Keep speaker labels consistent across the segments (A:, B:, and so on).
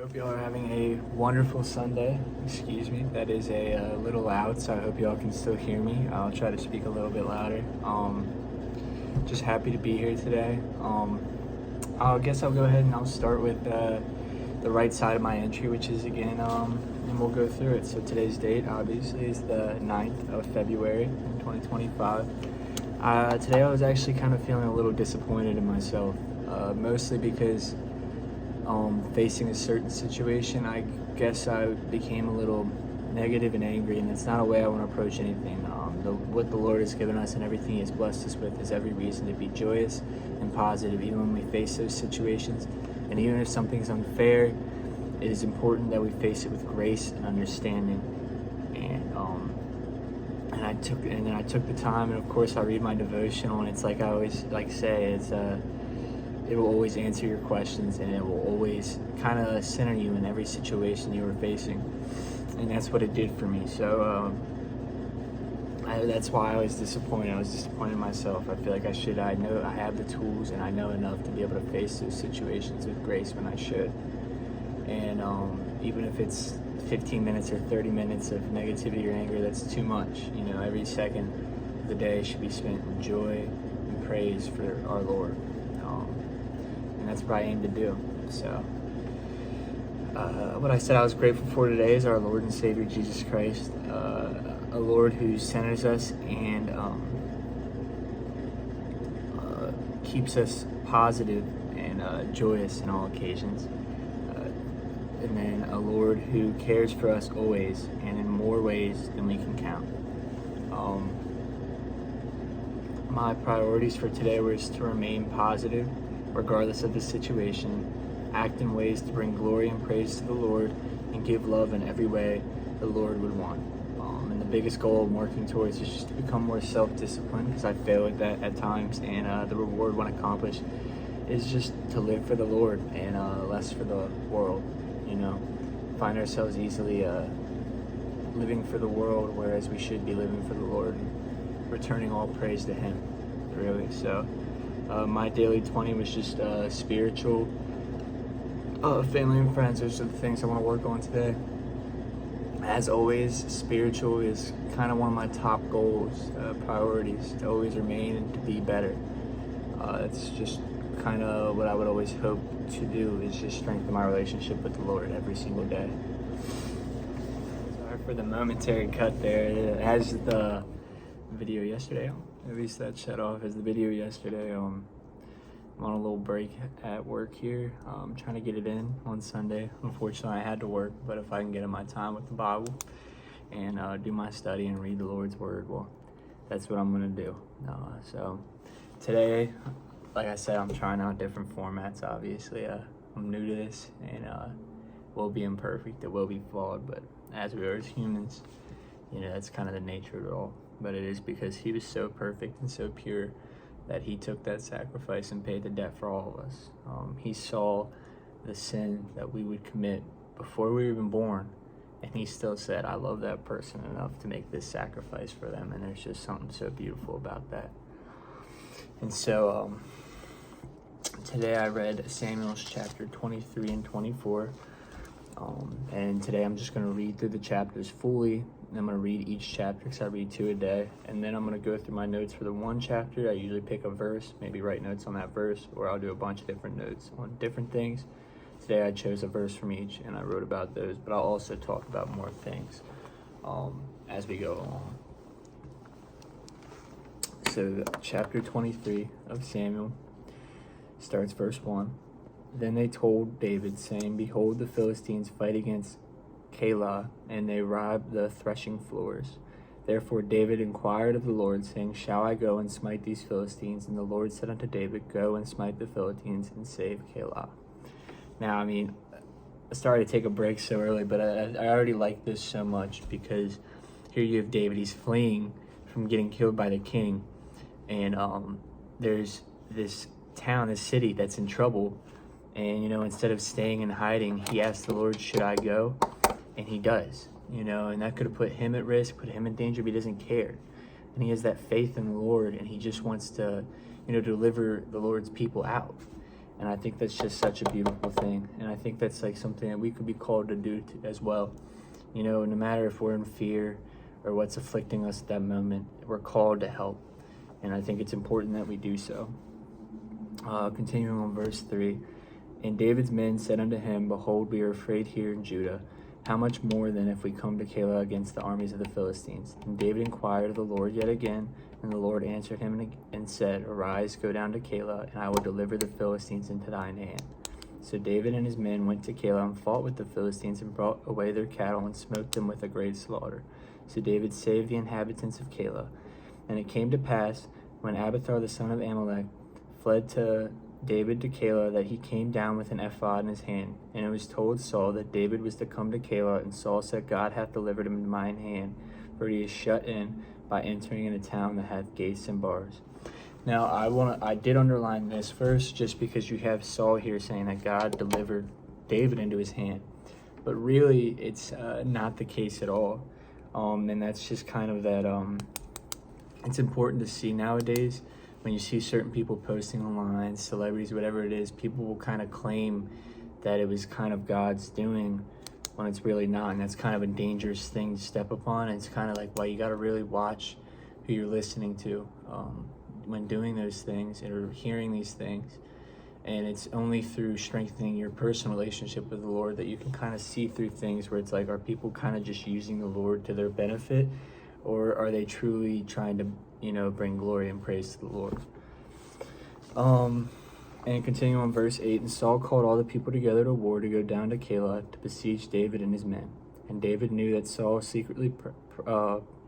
A: Hope y'all are having a wonderful Sunday. Excuse me, that is a little loud, so I hope y'all can still hear me. I'll try to speak a little bit louder. Just happy to be here today. I guess I'll go ahead and I'll start with the right side of my entry, which is again, and we'll go through it. So today's date, obviously, is the 9th of February in 2025. Today I was actually kind of feeling a little disappointed in myself, mostly because facing a certain situation, I guess I became a little negative and angry, and it's not a way I want to approach anything. What the Lord has given us and everything He has blessed us with is every reason to be joyous and positive, even when we face those situations. And even if something's unfair, it is important that we face it with grace and understanding. And I took the time, and of course I read my devotional, and it's like I always say, it will always answer your questions, and it will always kind of center you in every situation you were facing. And that's what it did for me. So that's why I was disappointed. I was disappointed in myself. I feel like I know I have the tools, and I know enough to be able to face those situations with grace when I should. And even if it's 15 minutes or 30 minutes of negativity or anger, that's too much. Every second of the day should be spent in joy and praise for our Lord. And that's what I aim to do. So, what I said I was grateful for today is our Lord and Savior Jesus Christ, a Lord who centers us and keeps us positive and joyous in all occasions. And then a Lord who cares for us always and in more ways than we can count. My priorities for today were to remain positive regardless of the situation, act in ways to bring glory and praise to the Lord, and give love in every way the Lord would want. And the biggest goal I'm working towards is just to become more self-disciplined, because I fail at that at times, and the reward when accomplished is just to live for the Lord and less for the world. Find ourselves easily living for the world, whereas we should be living for the Lord and returning all praise to Him, really. So my daily 20 was just spiritual, family and friends. Those are the things I want to work on today. As always, spiritual is kind of one of my top goals, priorities, to always remain and to be better. It's just kind of what I would always hope to do, is just strengthen my relationship with the Lord every single day. Sorry for the momentary cut there. It has the video yesterday, at least that shut off as the video yesterday. I'm on a little break at work here. I'm trying to get it in on Sunday. Unfortunately, I had to work, but if I can get in my time with the Bible and do my study and read the Lord's Word, well, that's what I'm going to do. So today, like I said, I'm trying out different formats, obviously. I'm new to this, and will be imperfect. It will be flawed, but as we are as humans, that's kind of the nature of it all. But it is because He was so perfect and so pure that He took that sacrifice and paid the debt for all of us. He saw the sin that we would commit before we were even born, and He still said, I love that person enough to make this sacrifice for them. And there's just something so beautiful about that. And so today I read Samuel's chapter 23 and 24. And today I'm just going to read through the chapters fully. And I'm going to read each chapter, because I read 2 a day. And then I'm going to go through my notes for the one chapter. I usually pick a verse, maybe write notes on that verse, or I'll do a bunch of different notes on different things. Today I chose a verse from each, and I wrote about those. But I'll also talk about more things as we go along. So chapter 23 of Samuel starts verse 1. Then they told David, saying, Behold, the Philistines fight against Keilah, and they rob the threshing floors. Therefore David inquired of the Lord, saying, Shall I go and smite these Philistines? And the Lord said unto David, Go and smite the Philistines and save Keilah. Now, I started to take a break so early, but I already like this so much, because here you have David. He's fleeing from getting killed by the king. And there's this town, this city that's in trouble. And, instead of staying and hiding, he asks the Lord, should I go? And he does, and that could have put him at risk, put him in danger, but he doesn't care. And he has that faith in the Lord, and he just wants to, deliver the Lord's people out. And I think that's just such a beautiful thing. And I think that's like something that we could be called to do as well. You know, no matter if we're in fear or what's afflicting us at that moment, we're called to help. And I think it's important that we do so. Continuing on verse 3. And David's men said unto him, Behold, we are afraid here in Judah. How much more then if we come to Keilah against the armies of the Philistines? And David inquired of the Lord yet again, and the Lord answered him and said, Arise, go down to Keilah, and I will deliver the Philistines into thine hand. So David and his men went to Keilah and fought with the Philistines and brought away their cattle and smote them with a great slaughter. So David saved the inhabitants of Keilah. And it came to pass, when Abiathar the son of Amalek fled to David to Keilah, that he came down with an ephod in his hand. And it was told Saul that David was to come to Keilah, and Saul said, God hath delivered him into mine hand, for he is shut in by entering in a town that hath gates and bars. Now, I did underline this verse just because you have Saul here saying that God delivered David into his hand. But really, it's not the case at all. And that's just kind of that, it's important to see nowadays when you see certain people posting online, celebrities, whatever it is, people will kind of claim that it was kind of God's doing when it's really not. And that's kind of a dangerous thing to step upon. And it's kind of like, well, you got to really watch who you're listening to when doing those things or hearing these things. And it's only through strengthening your personal relationship with the Lord that you can kind of see through things where it's like, are people kind of just using the Lord to their benefit, or are they truly trying to, you know, bring glory and praise to the Lord? And continuing on verse 8, and Saul called all the people together to war to go down to Keilah to besiege David and his men. And David knew that Saul secretly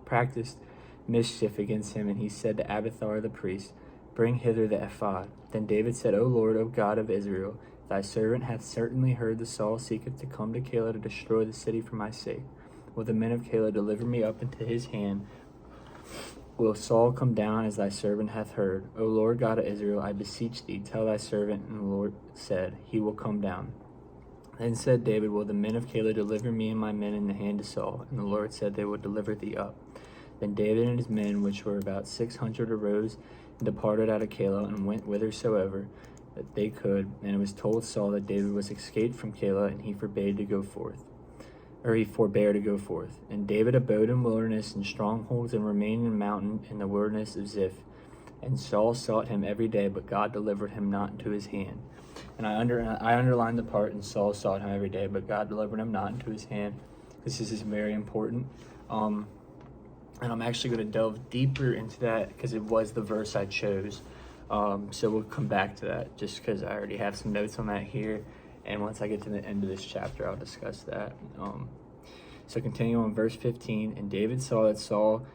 A: practiced mischief against him, and he said to Abiathar the priest, Bring hither the ephod. Then David said, O Lord, O God of Israel, thy servant hath certainly heard that Saul seeketh to come to Keilah to destroy the city for my sake. Will the men of Keilah deliver me up into his hand? Will Saul come down as thy servant hath heard? O Lord God of Israel, I beseech thee, tell thy servant. And the Lord said, He will come down. Then said David, Will the men of Keilah deliver me and my men in the hand of Saul? And the Lord said, They will deliver thee up. Then David and his men, which were about 600, arose and departed out of Keilah, and went whithersoever that they could. And it was told Saul that David was escaped from Keilah, and he forbade to go forth. Or he forbare to go forth. And David abode in wilderness and strongholds, and remained in mountain in the wilderness of Ziph. And Saul sought him every day, but God delivered him not into his hand. And I underlined the part, and Saul sought him every day, but God delivered him not into his hand. This is very important. And I'm actually going to delve deeper into that because it was the verse I chose. So we'll come back to that just because I already have some notes on that here. And once I get to the end of this chapter, I'll discuss that. So continuing on verse 15, and David saw that Saul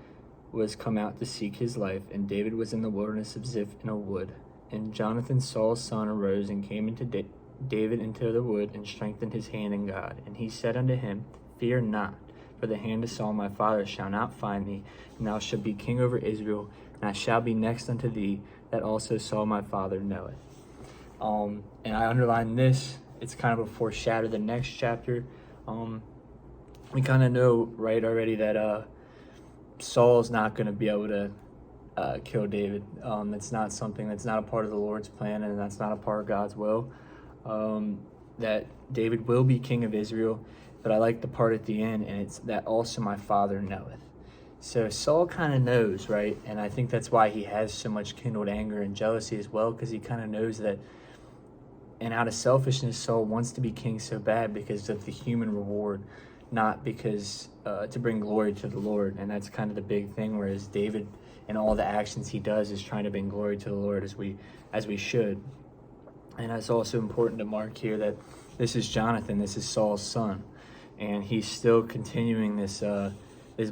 A: was come out to seek his life, and David was in the wilderness of Ziph in a wood. And Jonathan, Saul's son, arose and came into David into the wood, and strengthened his hand in God. And he said unto him, Fear not, for the hand of Saul my father shall not find thee, and thou shalt be king over Israel, and I shall be next unto thee, that also Saul my father knoweth. And I underlined this. It's kind of a foreshadow of the next chapter. We kind of know right already that Saul's not going to be able to kill David. It's not something that's not a part of the Lord's plan, and that's not a part of God's will. That David will be king of Israel, but I like the part at the end, and it's that also my father knoweth. So Saul kind of knows, right? And I think that's why he has so much kindled anger and jealousy as well, because he kind of knows that. And out of selfishness, Saul wants to be king so bad because of the human reward, not because to bring glory to the Lord. And that's kind of the big thing, whereas David and all the actions he does is trying to bring glory to the Lord as we should. And it's also important to mark here that this is Jonathan, this is Saul's son, and he's still continuing this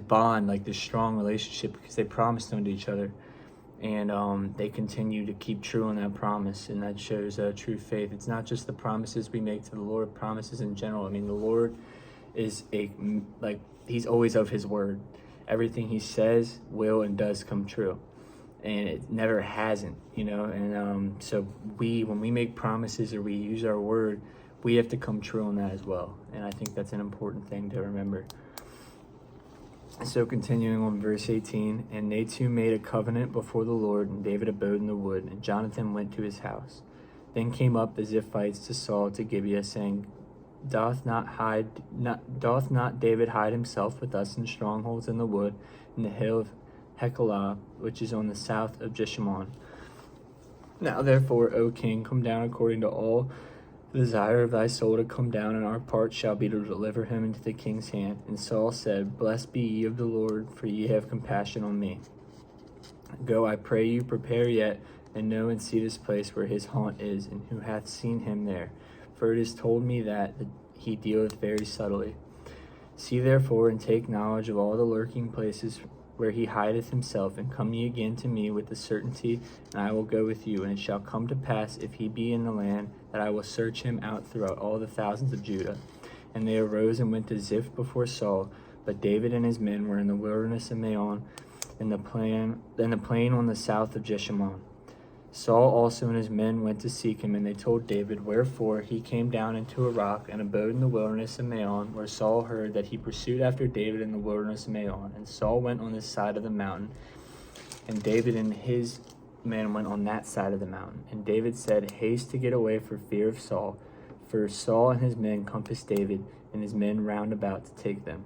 A: bond, like this strong relationship, because they promised him to each other. And they continue to keep true on that promise, and that shows true faith. It's not just the promises we make to the Lord, promises in general. I mean, the Lord is he's always of his word. Everything he says will and does come true, and it never hasn't, And so when we make promises or we use our word, we have to come true on that as well. And I think that's an important thing to remember. So continuing on verse 18, and they two made a covenant before the Lord, and David abode in the wood, and Jonathan went to his house. Then came up the Ziphites to Saul to Gibeah, saying, Doth not David hide himself with us in strongholds in the wood, in the hill of Hekelah, which is on the south of Jeshimon? Now therefore, O king, come down according to all the desire of thy soul to come down, and our part shall be to deliver him into the king's hand. And Saul said, Blessed be ye of the Lord, for ye have compassion on me. Go, I pray you, prepare yet, and know and see this place where his haunt is, and who hath seen him there. For it is told me that he dealeth very subtly. See therefore, and take knowledge of all the lurking places where he hideth himself, and come ye again to me with the certainty, and I will go with you. And it shall come to pass, if he be in the land, that I will search him out throughout all the thousands of Judah. And they arose and went to Ziph before Saul, but David and his men were in the wilderness of Maon, in the plain on the south of Jeshimon. Saul also and his men went to seek him, and they told David, wherefore he came down into a rock and abode in the wilderness of Maon, where Saul heard that he pursued after David in the wilderness of Maon. And Saul went on this side of the mountain, and David and his men went on that side of the mountain. And David said, Haste to get away for fear of Saul. For Saul and his men compassed David and his men round about to take them.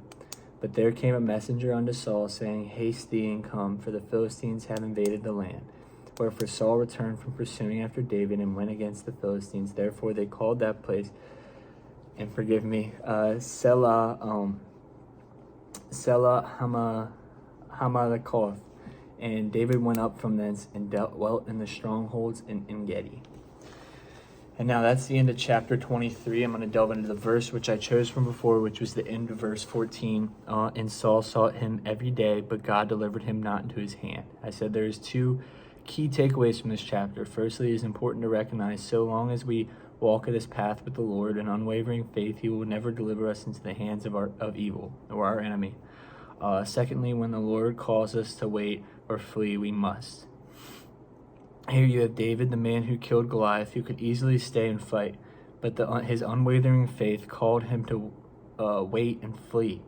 A: But there came a messenger unto Saul, saying, Haste thee and come, for the Philistines have invaded the land. Wherefore Saul returned from pursuing after David and went against the Philistines. Therefore they called that place, and forgive me, Selah Hamalakoth. And David went up from thence and dwelt in the strongholds in En-gedi. And now that's the end of chapter 23. I'm going to delve into the verse which I chose from before, which was the end of verse 14. And Saul sought him every day, but God delivered him not into his hand. I said there's two key takeaways from this chapter. Firstly, it is important to recognize so long as we walk this path with the Lord in unwavering faith, he will never deliver us into the hands of evil or our enemy. Secondly, when the Lord calls us to wait or flee, we must. Here you have David, the man who killed Goliath, who could easily stay and fight, but his unwavering faith called him to wait and flee.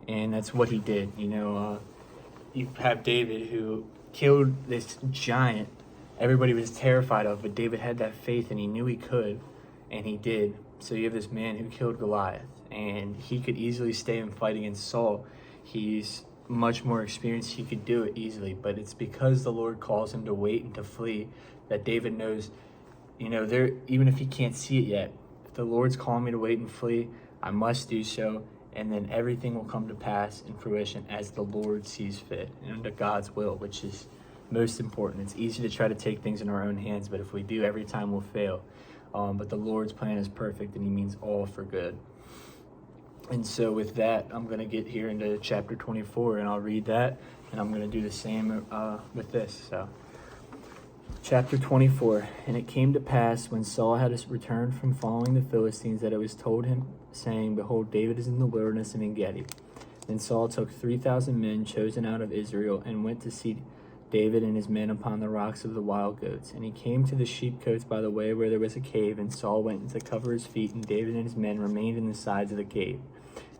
A: And that's what he did. You have David who killed this giant everybody was terrified of, but David had that faith and he knew he could, and he did. So you have this man who killed Goliath, and he could easily stay and fight against Saul. He's much more experienced, he could do it easily, but it's because the Lord calls him to wait and to flee that David knows, even if he can't see it yet, if the Lord's calling me to wait and flee, I must do so. And then everything will come to pass in fruition as the Lord sees fit and under God's will, which is most important. It's easy to try to take things in our own hands, but if we do, every time we'll fail. But the Lord's plan is perfect, and he means all for good. And so with that, I'm going to get here into chapter 24, and I'll read that, and I'm going to do the same with this. So, chapter 24. And it came to pass, when Saul had returned from following the Philistines, that it was told him, saying, Behold, David is in the wilderness of En-gedi. Then Saul took 3,000 men chosen out of Israel, and went to see David and his men upon the rocks of the wild goats. And he came to the sheepcotes by the way where there was a cave, and Saul went to cover his feet, and David and his men remained in the sides of the cave.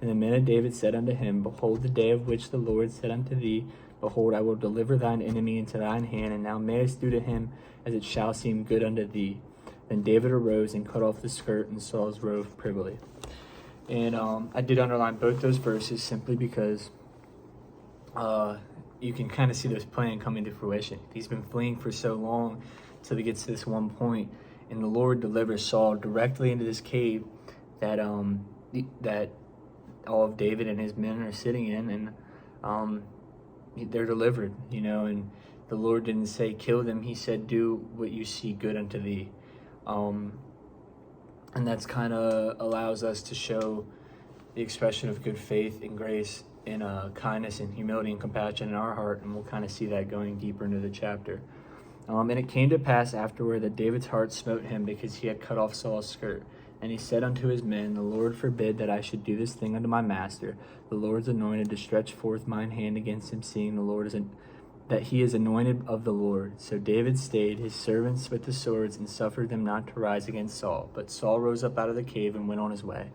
A: And the men of David said unto him, Behold, the day of which the Lord said unto thee, Behold, I will deliver thine enemy into thine hand, and thou mayest do to him as it shall seem good unto thee. Then David arose and cut off the skirt and Saul's robe privily. And I did underline both those verses simply because you can kind of see this plan coming to fruition. He's been fleeing for so long till he gets to this one point, and the Lord delivers Saul directly into this cave that all of David and his men are sitting in, and they're delivered, and the Lord didn't say kill them. He said do what you see good unto thee. And that's kind of allows us to show the expression of good faith and grace and kindness and humility and compassion in our heart, and we'll kind of see that going deeper into the chapter. And it came to pass afterward that David's heart smote him because he had cut off Saul's skirt. And he said unto his men, The Lord forbid that I should do this thing unto my master, the Lord's anointed, to stretch forth mine hand against him, seeing the Lord that he is anointed of the Lord. So David stayed his servants with the swords, and suffered them not to rise against Saul. But Saul rose up out of the cave and went on his way.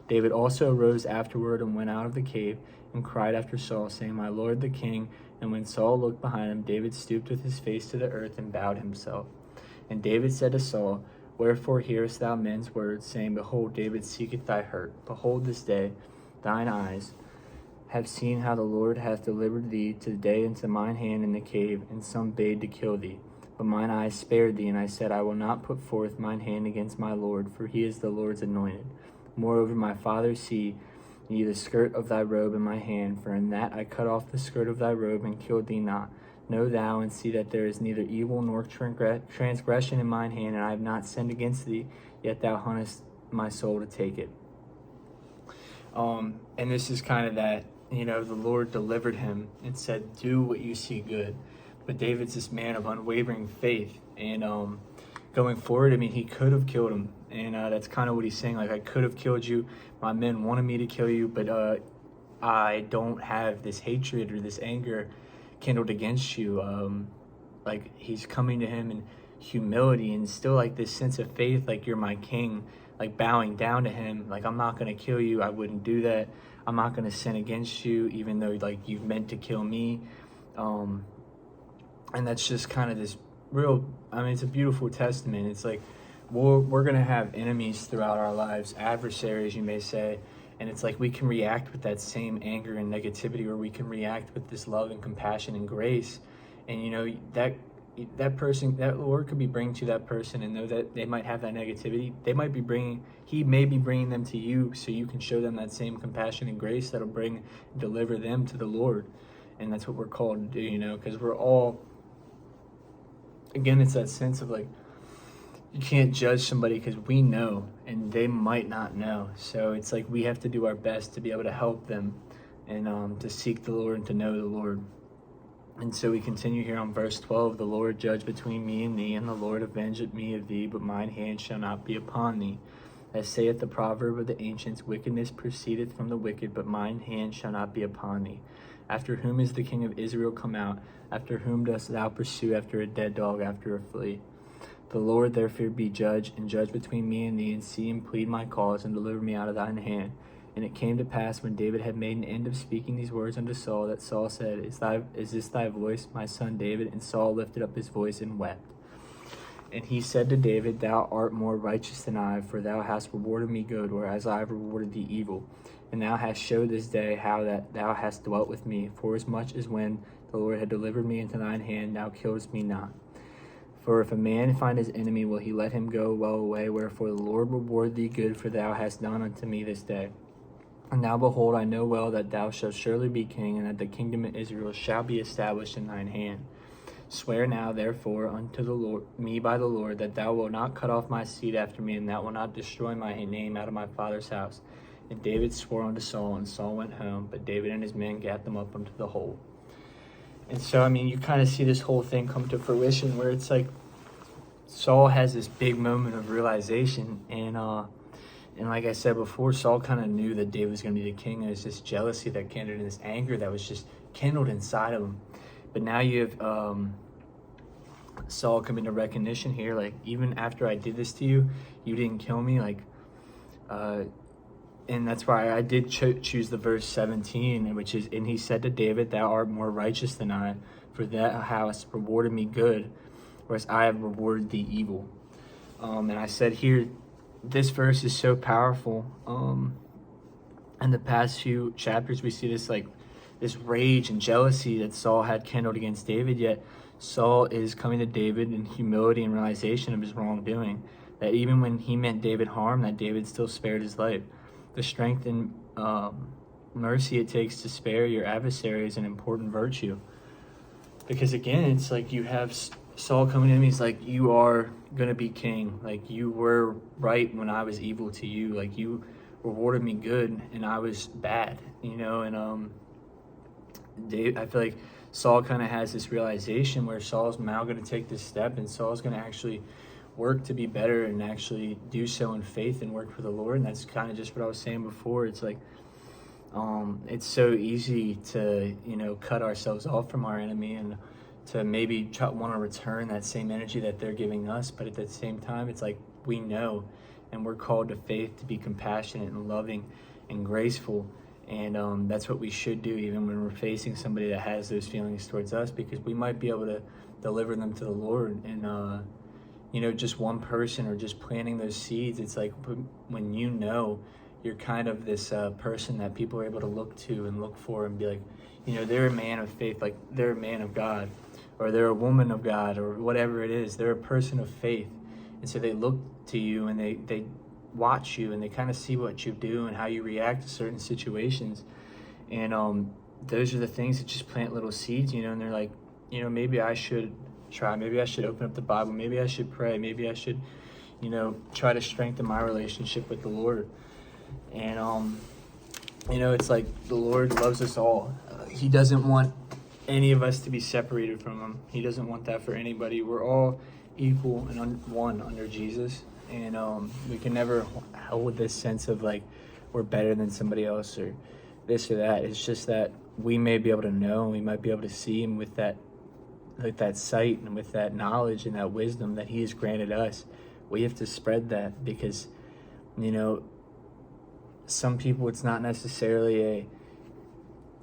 A: David also arose afterward and went out of the cave, and cried after Saul, saying, My lord the king. And when Saul looked behind him, David stooped with his face to the earth and bowed himself. And David said to Saul, Wherefore hearest thou men's words, saying, Behold, David seeketh thy hurt. Behold, this day thine eyes have seen how the Lord hath delivered thee today into mine hand in the cave, and some bade to kill thee. But mine eyes spared thee, and I said, I will not put forth mine hand against my Lord, for he is the Lord's anointed. Moreover, my father, see ye the skirt of thy robe in my hand, for in that I cut off the skirt of thy robe and killed thee not. Know thou and see that there is neither evil nor transgression in mine hand, and I have not sinned against thee, yet thou huntest my soul to take it. And this is kind of that, the Lord delivered him and said, do what you see good. But David's this man of unwavering faith, and going forward, he could have killed him, and that's kind of what he's saying. Like, I could have killed you. My men wanted me to kill you, but I don't have this hatred or this anger kindled against you. Like, he's coming to him in humility and still like this sense of faith, like, you're my king, like bowing down to him, like, I'm not going to kill you. I wouldn't do that. I'm not going to sin against you, even though like you've meant to kill me. And that's just kind of this real, it's a beautiful testament. It's like we're going to have enemies throughout our lives, adversaries, you may say. And it's like we can react with that same anger and negativity, or we can react with this love and compassion and grace. And that person, that Lord could be bringing to that person, and know that they might have that negativity. He may be bringing them to you, so you can show them that same compassion and grace that'll deliver them to the Lord. And that's what we're called to do, because we're all, again, it's that sense of like, you can't judge somebody because we know and they might not know. So it's like we have to do our best to be able to help them and to seek the Lord and to know the Lord. And so we continue here on verse 12. The Lord judge between me and thee, and the Lord avenge me of thee, but mine hand shall not be upon thee. As saith the proverb of the ancients, wickedness proceedeth from the wicked, but mine hand shall not be upon thee. After whom is the king of Israel come out? After whom dost thou pursue? After a dead dog, after a flea. The Lord therefore be judge, and judge between me and thee, and see and plead my cause, and deliver me out of thine hand. And it came to pass, when David had made an end of speaking these words unto Saul, that Saul said, Is this thy voice, my son David? And Saul lifted up his voice and wept. And he said to David, Thou art more righteous than I, for thou hast rewarded me good, whereas I have rewarded thee evil. And thou hast showed this day how that thou hast dwelt with me, forasmuch as when the Lord had delivered me into thine hand, thou killedst me not. For if a man find his enemy, will he let him go well away? Wherefore the Lord reward thee good, for thou hast done unto me this day. And now behold, I know well that thou shalt surely be king, and that the kingdom of Israel shall be established in thine hand. Swear now, therefore, unto the Lord, me by the Lord, that thou wilt not cut off my seed after me, and thou wilt not destroy my name out of my father's house. And David swore unto Saul, and Saul went home, but David and his men gat them up unto the hole. And so, you kind of see this whole thing come to fruition, where it's like Saul has this big moment of realization, and like I said before, Saul kind of knew that David was going to be the king. There's this jealousy that kindled, and this anger that was just kindled inside of him. But now you have Saul coming to recognition here, like, even after I did this to you, you didn't kill me, and that's why I did choose the verse 17, which is, and he said to David, Thou art more righteous than I, for thou hast rewarded me good, whereas I have rewarded thee evil. And I said here, this verse is so powerful. In the past few chapters, we see this rage and jealousy that Saul had kindled against David, yet Saul is coming to David in humility and realization of his wrongdoing, that even when he meant David harm, that David still spared his life. The strength and mercy it takes to spare your adversary is an important virtue. Because again, it's like you have Saul coming to him, he's like, you are going to be king. Like, you were right when I was evil to you. Like, you rewarded me good and I was bad, and I feel like Saul kind of has this realization where Saul's now going to take this step, and Saul's going to actually work to be better and actually do so in faith and work for the Lord. And that's kind of just what I was saying before. It's like, it's so easy to, cut ourselves off from our enemy and to maybe want to return that same energy that they're giving us. But at the same time, it's like we know, and we're called to faith to be compassionate and loving and graceful. And that's what we should do even when we're facing somebody that has those feelings towards us, because we might be able to deliver them to the Lord just one person or just planting those seeds. It's like when you're kind of this person that people are able to look to and look for and be like, they're a man of faith, like they're a man of God, or they're a woman of God, or whatever it is. They're a person of faith. And so they look to you and they watch you and they kind of see what you do and how you react to certain situations. And those are the things that just plant little seeds, and they're like, maybe I should try, maybe I should open up the Bible, maybe I should pray, maybe I should, try to strengthen my relationship with the Lord. And, it's like the Lord loves us all. He doesn't want any of us to be separated from him. He doesn't want that for anybody. We're all equal and one under Jesus. And we can never hold this sense of like we're better than somebody else or this or that. It's just that we may be able to know, and we might be able to see him with that sight and with that knowledge and that wisdom that he has granted us. We have to spread that because, some people, it's not necessarily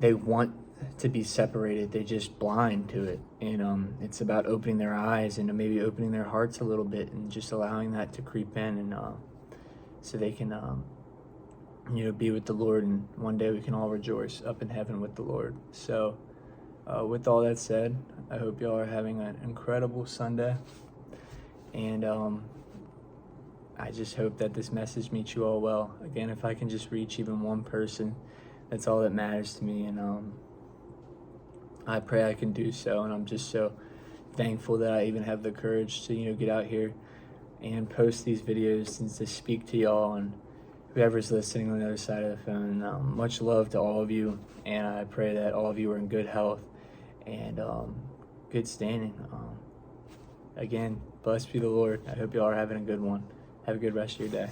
A: they want to be separated. They're just blind to it. And it's about opening their eyes and maybe opening their hearts a little bit and just allowing that to creep in, and so they can be with the Lord, and one day we can all rejoice up in heaven with the Lord. So with all that said, I hope y'all are having an incredible Sunday, and I just hope that this message meets you all well. Again, if I can just reach even one person, that's all that matters to me. And I pray I can do so. And I'm just so thankful that I even have the courage to, get out here and post these videos and to speak to y'all and whoever's listening on the other side of the phone. Much love to all of you. And I pray that all of you are in good health and good standing. Again, blessed be the Lord. I hope y'all are having a good one. Have a good rest of your day.